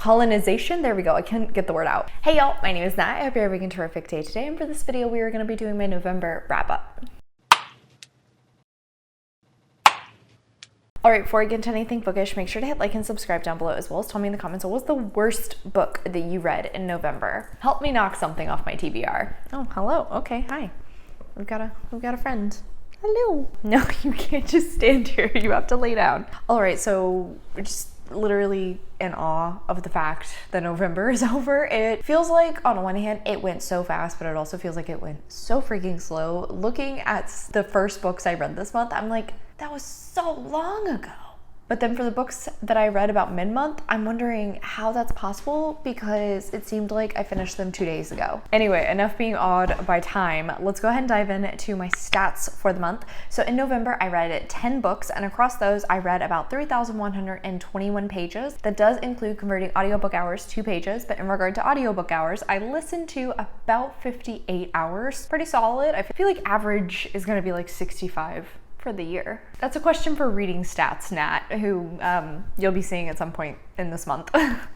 colonization. There we go. I couldn't get the word out. Hey y'all, my name is Nat. I hope you're having a terrific day today. And for this video, we are going to be doing my November wrap up. All right, before I get into anything bookish, make sure to hit like and subscribe down below, as well as tell me in the comments what was the worst book that you read in November. Help me knock something off my TBR. Oh, hello. Okay, hi. We've got a friend. Hello. No, you can't just stand here. You have to lay down. All right, so we're just literally in awe of the fact that November is over. It feels like, on one hand, it went so fast, but it also feels like it went so freaking slow. Looking at the first books I read this month, I'm like, that was so long ago. But then for the books that I read about mid-month, I'm wondering how that's possible because it seemed like I finished them 2 days ago. Anyway, enough being awed by time. Let's go ahead and dive into my stats for the month. So in November, I read 10 books, and across those, I read about 3,121 pages. That does include converting audiobook hours to pages, but in regard to audiobook hours, I listened to about 58 hours. Pretty solid. I feel like average is gonna be like 65 for the year. That's a question for Reading Stats, Nat, who you'll be seeing at some point in this month.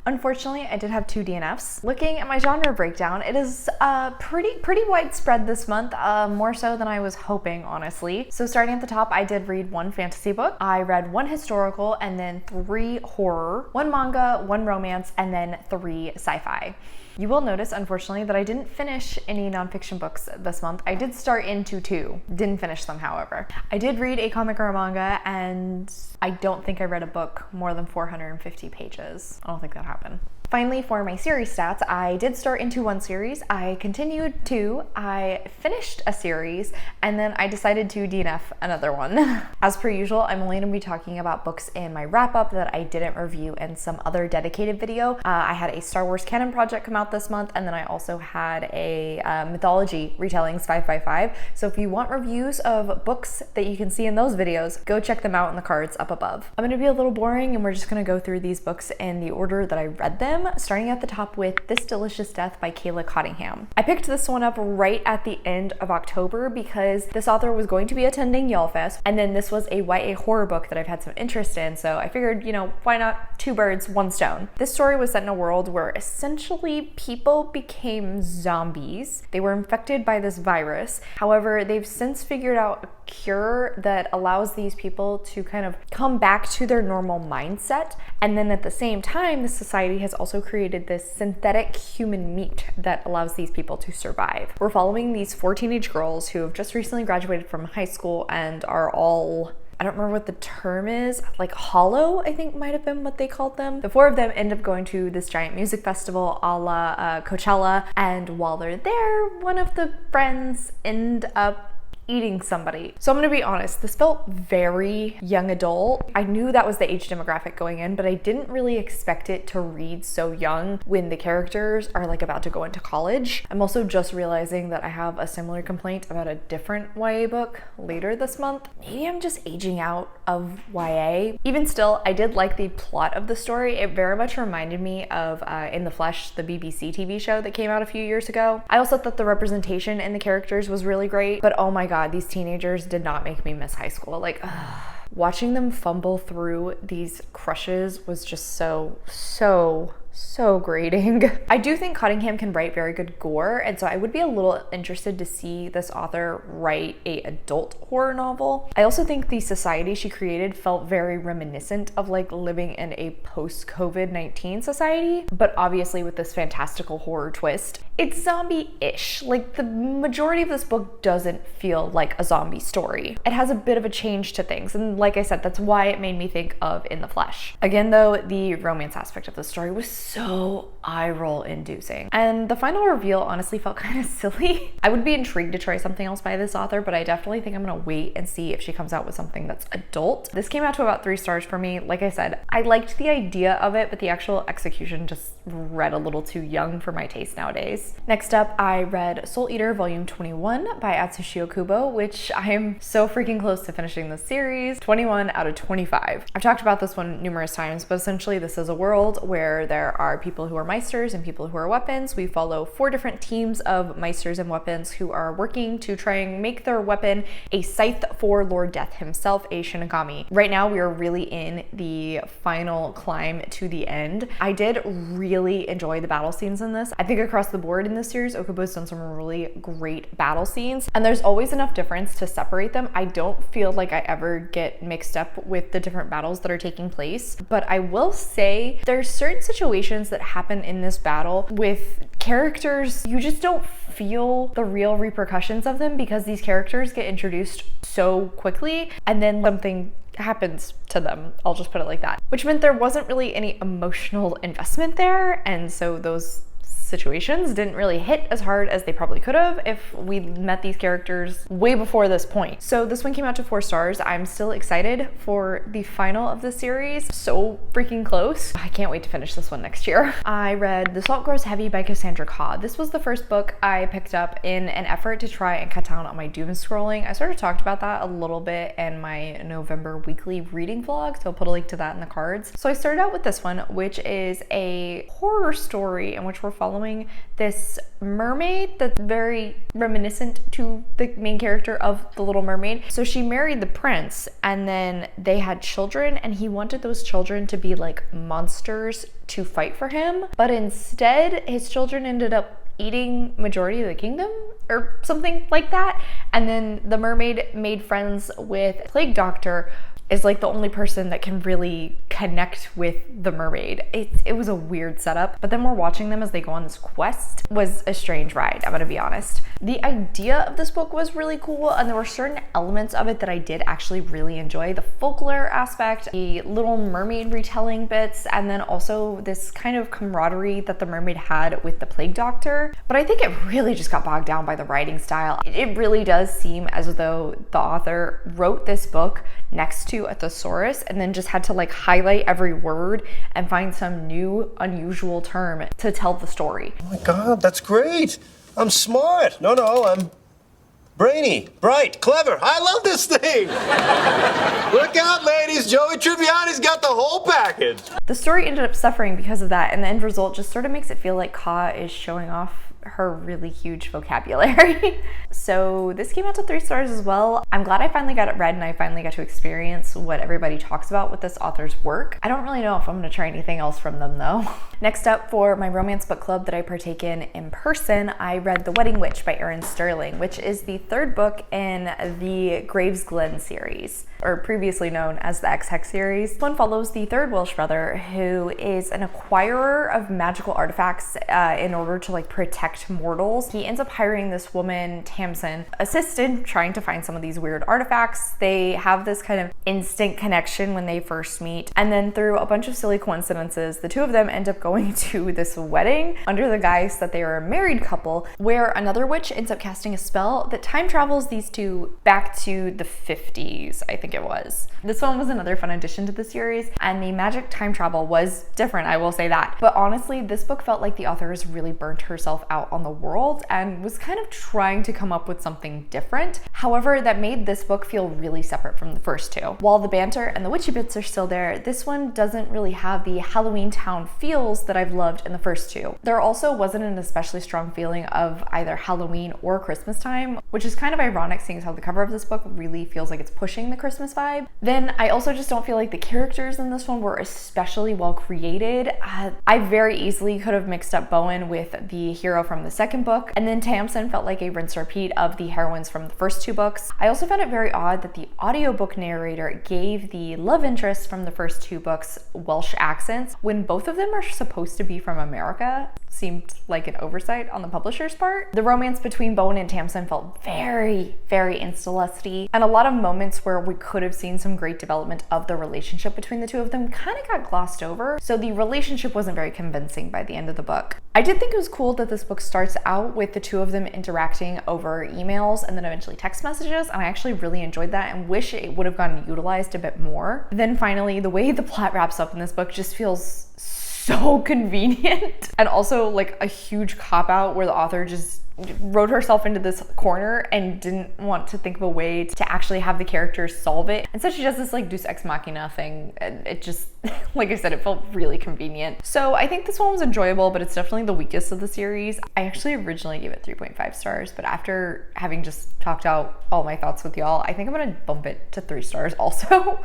Unfortunately, I did have 2 DNFs. Looking at my genre breakdown, it is pretty widespread this month, more so than I was hoping, honestly. So starting at the top, I did read 1 fantasy book. I read 1 historical, and then 3 horror, 1 manga, 1 romance, and then 3 sci-fi. You will notice, unfortunately, that I didn't finish any nonfiction books this month. I did start into 2, didn't finish them, however. I did read a comic or a manga, and I don't think I read a book more than 450 pages. I don't think that happened. Finally, for my series stats, I did start into 1 series, I continued 2, I finished a series, and then I decided to DNF another one. As per usual, I'm only going to be talking about books in my wrap-up that I didn't review in some other dedicated video. I had a Star Wars canon project come out this month, and then I also had a mythology retellings 5x5. So if you want reviews of books that you can see in those videos, go check them out in the cards up above. I'm going to be a little boring, and we're just going to go through these books in the order that I read them, starting at the top with This Delicious Death by Kayla Cottingham. I picked this one up right at the end of October because this author was going to be attending YALLFest, and then this was a YA horror book that I've had some interest in, so I figured, you know, why not 2 birds, 1 stone. This story was set in a world where essentially people became zombies. They were infected by this virus. However, they've since figured out a cure that allows these people to kind of come back to their normal mindset, and then at the same time, the society has also created this synthetic human meat that allows these people to survive. We're following these 4 teenage girls who have just recently graduated from high school and are all, I don't remember what the term is, like hollow, I think might have been what they called them. The 4 of them end up going to this giant music festival a la Coachella, and while they're there, one of the friends end up eating somebody. So I'm gonna be honest, this felt very young adult. I knew that was the age demographic going in, but I didn't really expect it to read so young when the characters are like about to go into college. I'm also just realizing that I have a similar complaint about a different YA book later this month. Maybe I'm just aging out of YA. Even still, I did like the plot of the story. It very much reminded me of In the Flesh, the BBC TV show that came out a few years ago. I also thought the representation in the characters was really great, but oh my God, these teenagers did not make me miss high school. Like, watching them fumble through these crushes was just so grating. I do think Cottingham can write very good gore, and so I would be a little interested to see this author write a adult horror novel. I also think the society she created felt very reminiscent of like living in a post-COVID-19 society, but obviously with this fantastical horror twist. It's zombie-ish. Like, the majority of this book doesn't feel like a zombie story. It has a bit of a change to things, and like I said, that's why it made me think of In the Flesh. Again though, the romance aspect of the story was so eye-roll inducing. And the final reveal honestly felt kind of silly. I would be intrigued to try something else by this author, but I definitely think I'm gonna wait and see if she comes out with something that's adult. This came out to about 3 stars for me. Like I said, I liked the idea of it, but the actual execution just read a little too young for my taste nowadays. Next up, I read Soul Eater Volume 21 by Atsushi ohkubo, which I am so freaking close to finishing this series. 21 out of 25. I've talked about this one numerous times, but essentially this is a world where there there are people who are meisters and people who are weapons. We follow 4 different teams of meisters and weapons who are working to try and make their weapon a scythe for Lord Death himself, a Shinigami. Right now we are really in the final climb to the end. I did really enjoy the battle scenes in this. I think across the board in this series, ohkubo's done some really great battle scenes, and there's always enough difference to separate them. I don't feel like I ever get mixed up with the different battles that are taking place, but I will say there's certain situations that happen in this battle with characters you just don't feel the real repercussions of them because these characters get introduced so quickly and then something happens to them. I'll just put it like that, which meant there wasn't really any emotional investment there, and so those situations didn't really hit as hard as they probably could have if we met these characters way before this point. So this one came out to 4 stars. I'm still excited for the final of the series. So freaking close. I can't wait to finish this one next year. I read The Salt Grows Heavy by Cassandra Khaw. This was the first book I picked up in an effort to try and cut down on my doom scrolling. I sort of talked about that a little bit in my November weekly reading vlog, so I'll put a link to that in the cards. So I started out with this one, which is a horror story in which we're following this mermaid that's very reminiscent to the main character of The Little Mermaid. So she married the prince and then they had children, and he wanted those children to be like monsters to fight for him, but instead his children ended up eating majority of the kingdom or something like that. And then the mermaid made friends with Plague Doctor, is like the only person that can really connect with the mermaid. It was a weird setup, but then we're watching them as they go on this quest. It was a strange ride, I'm gonna be honest. The idea of this book was really cool, and there were certain elements of it that I did actually really enjoy. The folklore aspect, the Little Mermaid retelling bits, and then also this kind of camaraderie that the mermaid had with the Plague Doctor. But I think it really just got bogged down by the writing style. It really does seem as though the author wrote this book next to a thesaurus and then just had to like highlight every word and find some new unusual term to tell the story. Oh my God, that's great. I'm smart. No, I'm brainy, bright, clever. I love this thing. Look out, ladies. Joey Tribbiani's got the whole package. The story ended up suffering because of that, and the end result just sort of makes it feel like Khaw is showing off her really huge vocabulary. So this came out to 3 stars as well. I'm glad I finally got it read and I finally got to experience what everybody talks about with this author's work. I don't really know if I'm gonna try anything else from them though. Next up, for my romance book club that I partake in person, I read The Wedding Witch by Erin Sterling, which is the 3rd book in the Gravesglen series, or previously known as the X-Hex series. This one follows the 3rd Welsh brother, who is an acquirer of magical artifacts in order to like protect mortals. He ends up hiring this woman, Tamsin, assist in trying to find some of these weird artifacts. They have this kind of instant connection when they first meet, and then through a bunch of silly coincidences, the 2 of them end up going to this wedding under the guise that they are a married couple, where another witch ends up casting a spell that time travels these 2 back to the 50s, I think it was. This one was another fun addition to the series, and the magic time travel was different, I will say that. But honestly, this book felt like the author has really burnt herself out on the world and was kind of trying to come up with something different. However, that made this book feel really separate from the first 2. While the banter and the witchy bits are still there, this one doesn't really have the Halloween Town feels that I've loved in the first 2. There also wasn't an especially strong feeling of either Halloween or Christmas time, which is kind of ironic seeing as how the cover of this book really feels like it's pushing the Christmas vibe. Then I also just don't feel like the characters in this one were especially well created. I very easily could have mixed up Bowen with the hero from the second book, and then Tamsin felt like a rinse repeat of the heroines from the first 2 books. I also found it very odd that the audiobook narrator gave the love interest from the first 2 books Welsh accents when both of them are supposed to be from America. Seemed like an oversight on the publisher's part. The romance between Bowen and Tamsin felt very, very insta-lusty, and a lot of moments where we could have seen some great development of the relationship between the 2 of them kind of got glossed over, so the relationship wasn't very convincing by the end of the book. I did think it was cool that this book starts out with the 2 of them interacting over emails and then eventually text messages, and I actually really enjoyed that and wish it would have gotten utilized a bit more. Then finally, the way the plot wraps up in this book just feels so convenient. And also like a huge cop out where the author just wrote herself into this corner and didn't want to think of a way to actually have the characters solve it. Instead, she does this like deus ex machina thing. And it just, like I said, it felt really convenient. So I think this one was enjoyable, but it's definitely the weakest of the series. I actually originally gave it 3.5 stars, but after having just talked out all my thoughts with y'all, I think I'm gonna bump it to 3 stars also.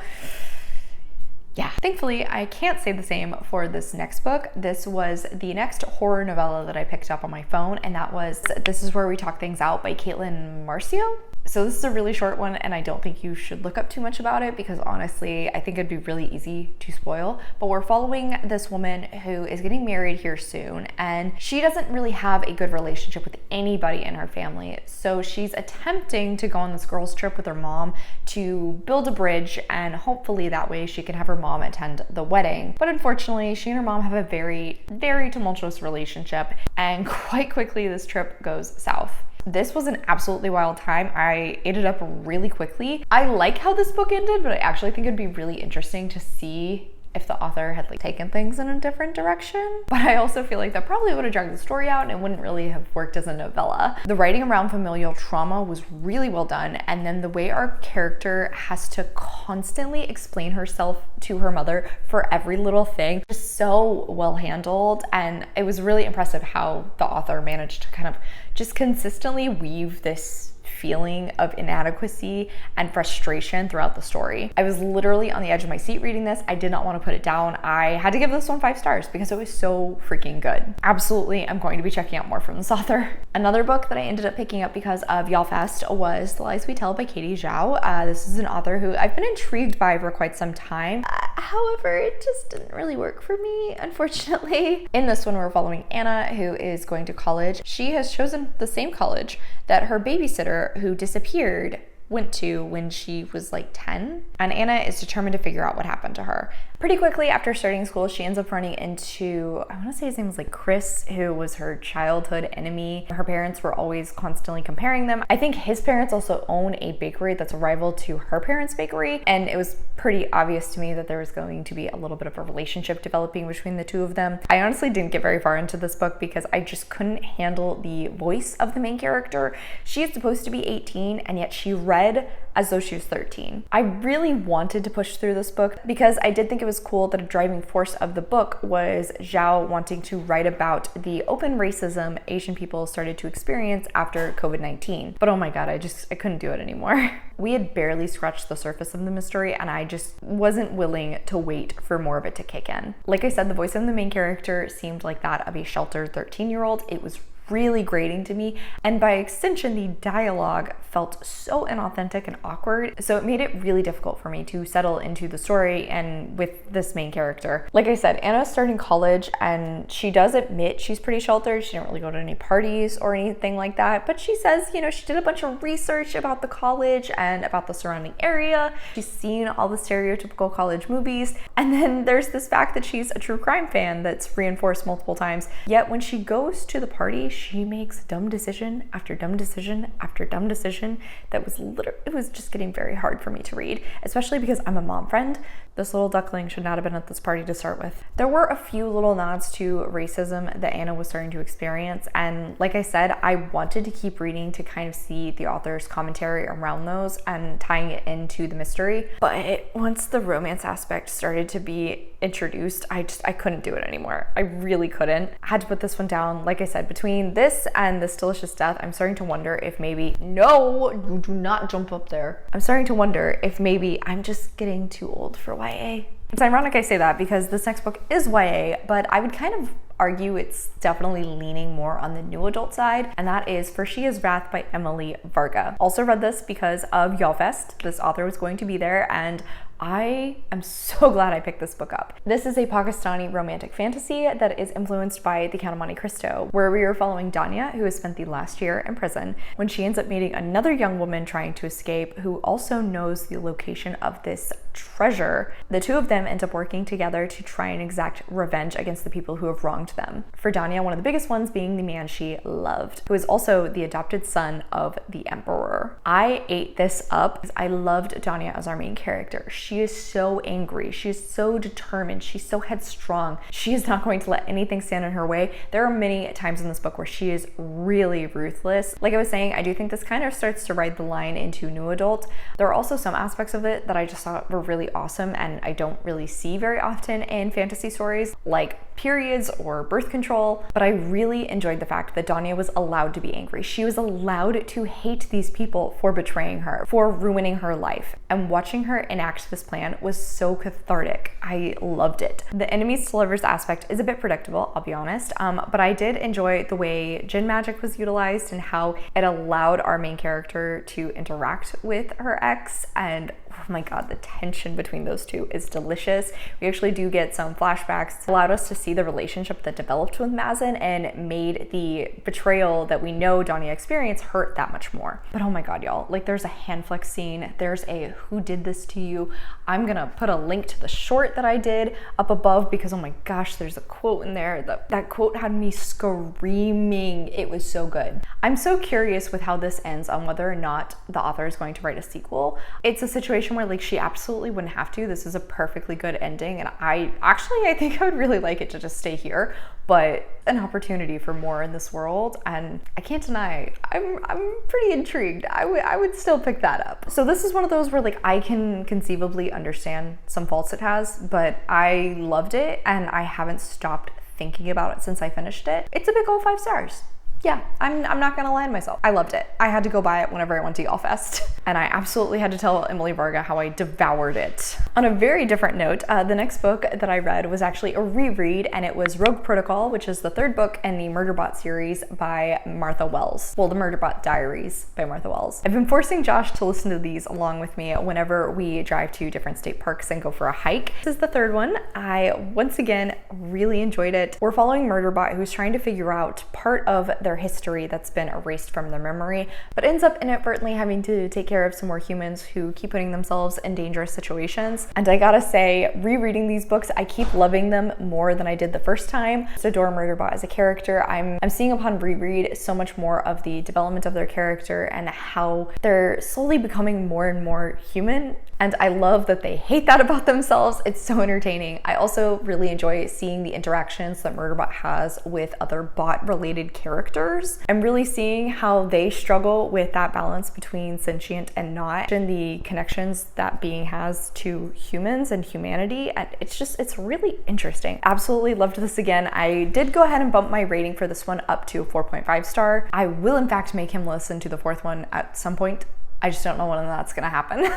Yeah, thankfully I can't say the same for this next book. This was the next horror novella that I picked up on my phone, and that was This Is Where We Talk Things Out by Kayla and Marceau. So this is a really short one, and I don't think you should look up too much about it because honestly, I think it'd be really easy to spoil. But we're following this woman who is getting married here soon, and she doesn't really have a good relationship with anybody in her family. So she's attempting to go on this girls' trip with her mom to build a bridge, and hopefully that way she can have her mom attend the wedding. But unfortunately, she and her mom have a very, very tumultuous relationship, and quite quickly this trip goes south. This was an absolutely wild time. I ate it up really quickly. I like how this book ended, but I actually think it'd be really interesting to see if the author had like taken things in a different direction. But I also feel like that probably would have dragged the story out and it wouldn't really have worked as a novella. The writing around familial trauma was really well done, and then the way our character has to constantly explain herself to her mother for every little thing is so well handled, and it was really impressive how the author managed to kind of just consistently weave this feeling of inadequacy and frustration throughout the story. I was literally on the edge of my seat reading this. I did not want to put it down. I had to give this one 5 stars because it was so freaking good. Absolutely, I'm going to be checking out more from this author. Another book that I ended up picking up because of YALLFest was The Lies We Tell by Katie Zhao. This is an author who I've been intrigued by for quite some time. However, it just didn't really work for me, unfortunately. In this one, we're following Anna, who is going to college. She has chosen the same college that her babysitter who disappeared went to when she was like 10, and Anna is determined to figure out what happened to her. Pretty quickly after starting school, she ends up running into, I want to say his name was like Chris, who was her childhood enemy. Her parents were always constantly comparing them. I think his parents also own a bakery that's a rival to her parents' bakery, and it was pretty obvious to me that there was going to be a little bit of a relationship developing between the two of them. I honestly didn't get very far into this book because I just couldn't handle the voice of the main character. She is supposed to be 18, and yet she read as though she was 13. I really wanted to push through this book because I did think it was cool that a driving force of the book was Zhao wanting to write about the open racism Asian people started to experience after COVID-19. But oh my God, I couldn't do it anymore. We had barely scratched the surface of the mystery, and I just wasn't willing to wait for more of it to kick in. Like I said, the voice of the main character seemed like that of a sheltered 13-year-old. It was really grating to me, and by extension the dialogue felt so inauthentic and awkward, so it made it really difficult for me to settle into the story and with this main character. Like I said, Anna's starting college, and she does admit she's pretty sheltered. She didn't really go to any parties or anything like that, but she says, you know, she did a bunch of research about the college and about the surrounding area. She's seen all the stereotypical college movies, and then there's this fact that she's a true crime fan that's reinforced multiple times. Yet when she goes to the party, she makes dumb decision after dumb decision after dumb decision that was it was just getting very hard for me to read, especially because I'm a mom friend. This little duckling should not have been at this party to start with. There were a few little nods to racism that Anna was starting to experience, and like I said, I wanted to keep reading to kind of see the author's commentary around those and tying it into the mystery. But once the romance aspect started to be introduced, I couldn't do it anymore. I really couldn't. I had to put this one down. Like I said, between this and This Delicious Death, I'm starting to wonder if maybe, no, you do not jump up there. I'm starting to wonder if maybe I'm just getting too old for YA. It's ironic I say that because this next book is YA, but I would kind of argue it's definitely leaning more on the new adult side, and that is For She Is Wrath by Emily Varga. Also read this because of YALLFest. This author was going to be there, and I am so glad I picked this book up. This is a Pakistani romantic fantasy that is influenced by The Count of Monte Cristo, where we are following Danya, who has spent the last year in prison, when she ends up meeting another young woman trying to escape who also knows the location of this treasure. The two of them end up working together to try and exact revenge against the people who have wronged them. For Danya, one of the biggest ones being the man she loved, who is also the adopted son of the emperor. I ate this up because I loved Danya as our main character. She is so angry. She's so determined. She's so headstrong. She is not going to let anything stand in her way. There are many times in this book where she is really ruthless. Like I was saying, I do think this kind of starts to ride the line into new adult. There are also some aspects of it that I just thought were really awesome and I don't really see very often in fantasy stories, like periods or birth control, but I really enjoyed the fact that Danya was allowed to be angry. She was allowed to hate these people for betraying her, for ruining her life, and watching her enact this plan was so cathartic. I loved it. The enemies to lovers aspect is a bit predictable, I'll be honest, but I did enjoy the way Jinn magic was utilized and how it allowed our main character to interact with her ex, and oh my god, the tension between those two is delicious. We actually do get some flashbacks. It allowed us to see the relationship that developed with Mazin and made the betrayal that we know Danya experienced hurt that much more. But oh my god, y'all, like there's a hand flex scene, there's a who did this to you. I'm gonna put a link to the short that I did up above because oh my gosh, there's a quote in there. That quote had me screaming. It was so good. I'm so curious with how this ends on whether or not the author is going to write a sequel. It's a situation where like she absolutely wouldn't have to. This is a perfectly good ending, and I think I would really like it to just stay here, but an opportunity for more in this world, and I can't deny I'm pretty intrigued. I would still pick that up. So this is one of those where like I can conceivably understand some faults it has, but I loved it and I haven't stopped thinking about it since I finished it. It's a big old 5 stars. Yeah, I'm not gonna lie to myself. I loved it. I had to go buy it whenever I went to Y'allfest. And I absolutely had to tell Emily Varga how I devoured it. On a very different note, the next book that I read was actually a reread, and it was Rogue Protocol, which is the 3rd book in the Murderbot series by Martha Wells. Well, the Murderbot Diaries by Martha Wells. I've been forcing Josh to listen to these along with me whenever we drive to different state parks and go for a hike. This is the 3rd one. I, once again, really enjoyed it. We're following Murderbot, who's trying to figure out part of their history that's been erased from their memory, but ends up inadvertently having to take care of some more humans who keep putting themselves in dangerous situations. And I gotta say, rereading these books, I keep loving them more than I did the first time. I just adore Murderbot as a character. I'm seeing upon reread so much more of the development of their character and how they're slowly becoming more and more human. And I love that they hate that about themselves. It's so entertaining. I also really enjoy seeing the interactions that Murderbot has with other bot-related characters. I'm really seeing how they struggle with that balance between sentient and not, and the connections that being has to humans and humanity. And it's really interesting. Absolutely loved this again. I did go ahead and bump my rating for this one up to a 4.5 star. I will in fact make him listen to the 4th one at some point. I just don't know when that's gonna happen.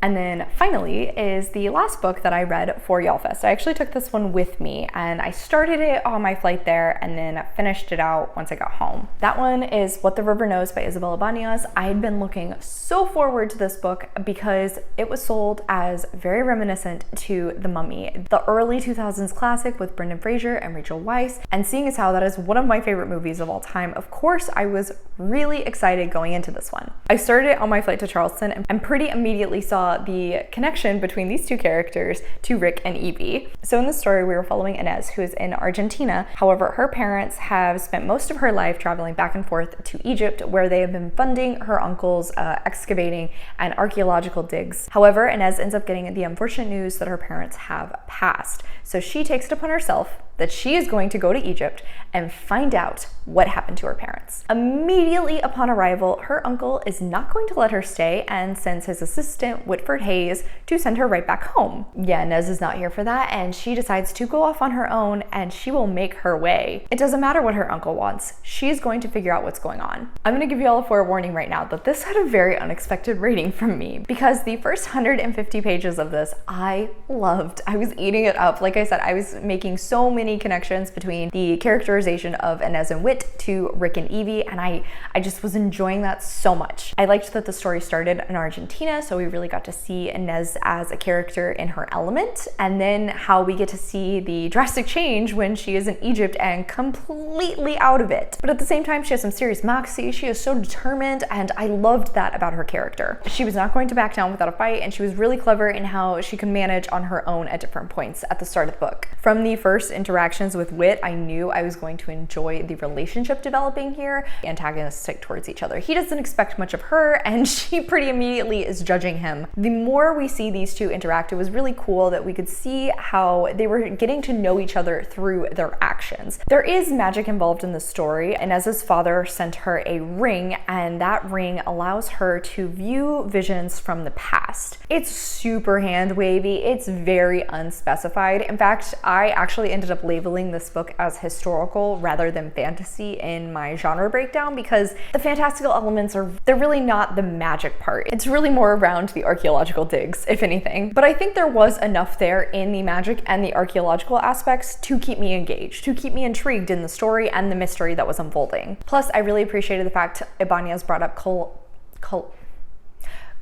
And then finally is the last book that I read for Y'allfest. I actually took this one with me and I started it on my flight there and then finished it out once I got home. That one is What the River Knows by Isabel Ibanez. I had been looking so forward to this book because it was sold as very reminiscent to The Mummy, the early 2000s classic with Brendan Fraser and Rachel Weisz. And seeing as how that is one of my favorite movies of all time, of course I was really excited going into this one. I started it on my flight to Charleston and pretty immediately saw the connection between these two characters to Rick and Evie. So in the story, we were following Inez, who is in Argentina. However, her parents have spent most of her life traveling back and forth to Egypt, where they have been funding her uncle's excavating and archaeological digs. However, Inez ends up getting the unfortunate news that her parents have passed. So she takes it upon herself that she is going to go to Egypt and find out what happened to her parents. Immediately upon arrival, her uncle is not going to let her stay and sends his assistant, Whitford Hayes, to send her right back home. Yeah, Nez is not here for that, and she decides to go off on her own and she will make her way. It doesn't matter what her uncle wants. She's going to figure out what's going on. I'm gonna give you all a forewarning right now that this had a very unexpected rating from me because the first 150 pages of this I loved. I was eating it up. Like Like I said, I was making so many connections between the characterization of Inez and Whit to Rick and Evie, and I just was enjoying that so much. I liked that the story started in Argentina, so we really got to see Inez as a character in her element, and then how we get to see the drastic change when she is in Egypt and completely out of it. But at the same time, she has some serious moxie. She is so determined, and I loved that about her character. She was not going to back down without a fight, and she was really clever in how she could manage on her own at different points at the start of the book. From the first interactions with Whit, I knew I was going to enjoy the relationship developing here, antagonistic towards each other. He doesn't expect much of her, and she pretty immediately is judging him. The more we see these two interact, it was really cool that we could see how they were getting to know each other through their actions. There is magic involved in the story, and Inez's father sent her a ring, and that ring allows her to view visions from the past. It's super hand wavy, it's very unspecified. In fact, I actually ended up labeling this book as historical rather than fantasy in my genre breakdown, because the fantastical elements they're really not the magic part. It's really more around the archaeological digs, if anything. But I think there was enough there in the magic and the archaeological aspects to keep me engaged, to keep me intrigued in the story and the mystery that was unfolding. Plus, I really appreciated the fact Ibanez brought up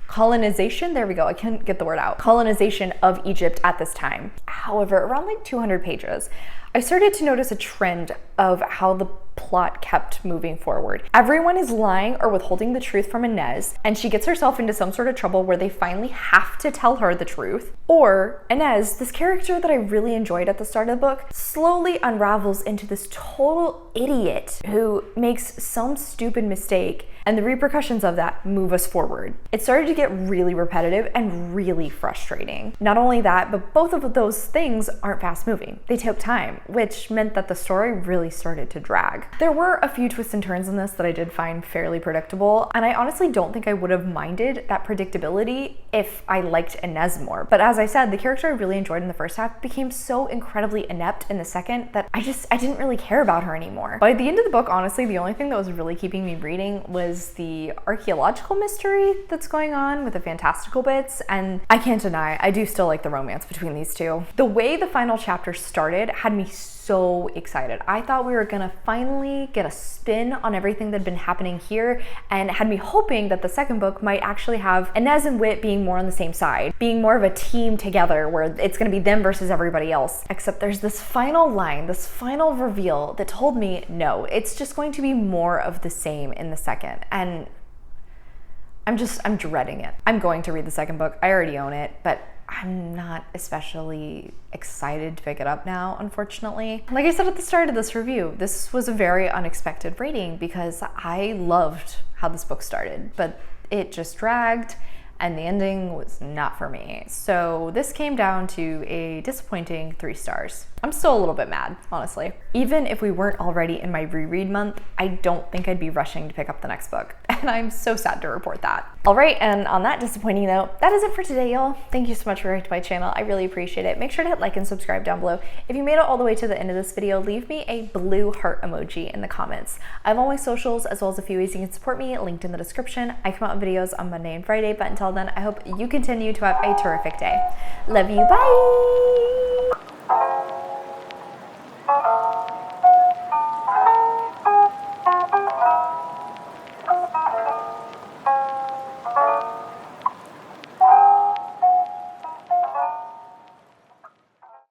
colonization, there we go, I can't get the word out, colonization of Egypt at this time. However, around like 200 pages, I started to notice a trend of how the plot kept moving forward. Everyone is lying or withholding the truth from Inez, and she gets herself into some sort of trouble where they finally have to tell her the truth. Or Inez, this character that I really enjoyed at the start of the book, slowly unravels into this total idiot who makes some stupid mistake, and the repercussions of that move us forward. It started to get really repetitive and really frustrating. Not only that, but both of those things aren't fast moving. They took time, which meant that the story really started to drag. There were a few twists and turns in this that I did find fairly predictable, and I honestly don't think I would have minded that predictability if I liked Inez more. But as I said, the character I really enjoyed in the first half became so incredibly inept in the second that I didn't really care about her anymore. By the end of the book, honestly, the only thing that was really keeping me reading was the archaeological mystery that's going on with the fantastical bits, and I can't deny, I do still like the romance between these two. The way the final chapter started had me so excited. I thought we were gonna finally get a spin on everything that had been happening here, and had me hoping that the second book might actually have Inez and Whit being more on the same side, being more of a team together where it's gonna be them versus everybody else. Except there's this final line, this final reveal that told me, no, it's just going to be more of the same in the second. And I'm dreading it. I'm going to read the second book. I already own it, but I'm not especially excited to pick it up now, unfortunately. Like I said at the start of this review, this was a very unexpected reading because I loved how this book started, but it just dragged and the ending was not for me. So this came down to a disappointing 3 stars. I'm still a little bit mad, honestly. Even if we weren't already in my reread month, I don't think I'd be rushing to pick up the next book. And I'm so sad to report that. All right, and on that disappointing note, that is it for today, y'all. Thank you so much for coming to my channel. I really appreciate it. Make sure to hit like and subscribe down below. If you made it all the way to the end of this video, leave me a blue heart emoji in the comments. I have all my socials as well as a few ways you can support me linked in the description. I come out with videos on Monday and Friday, but until then, I hope you continue to have a terrific day. Love you, bye!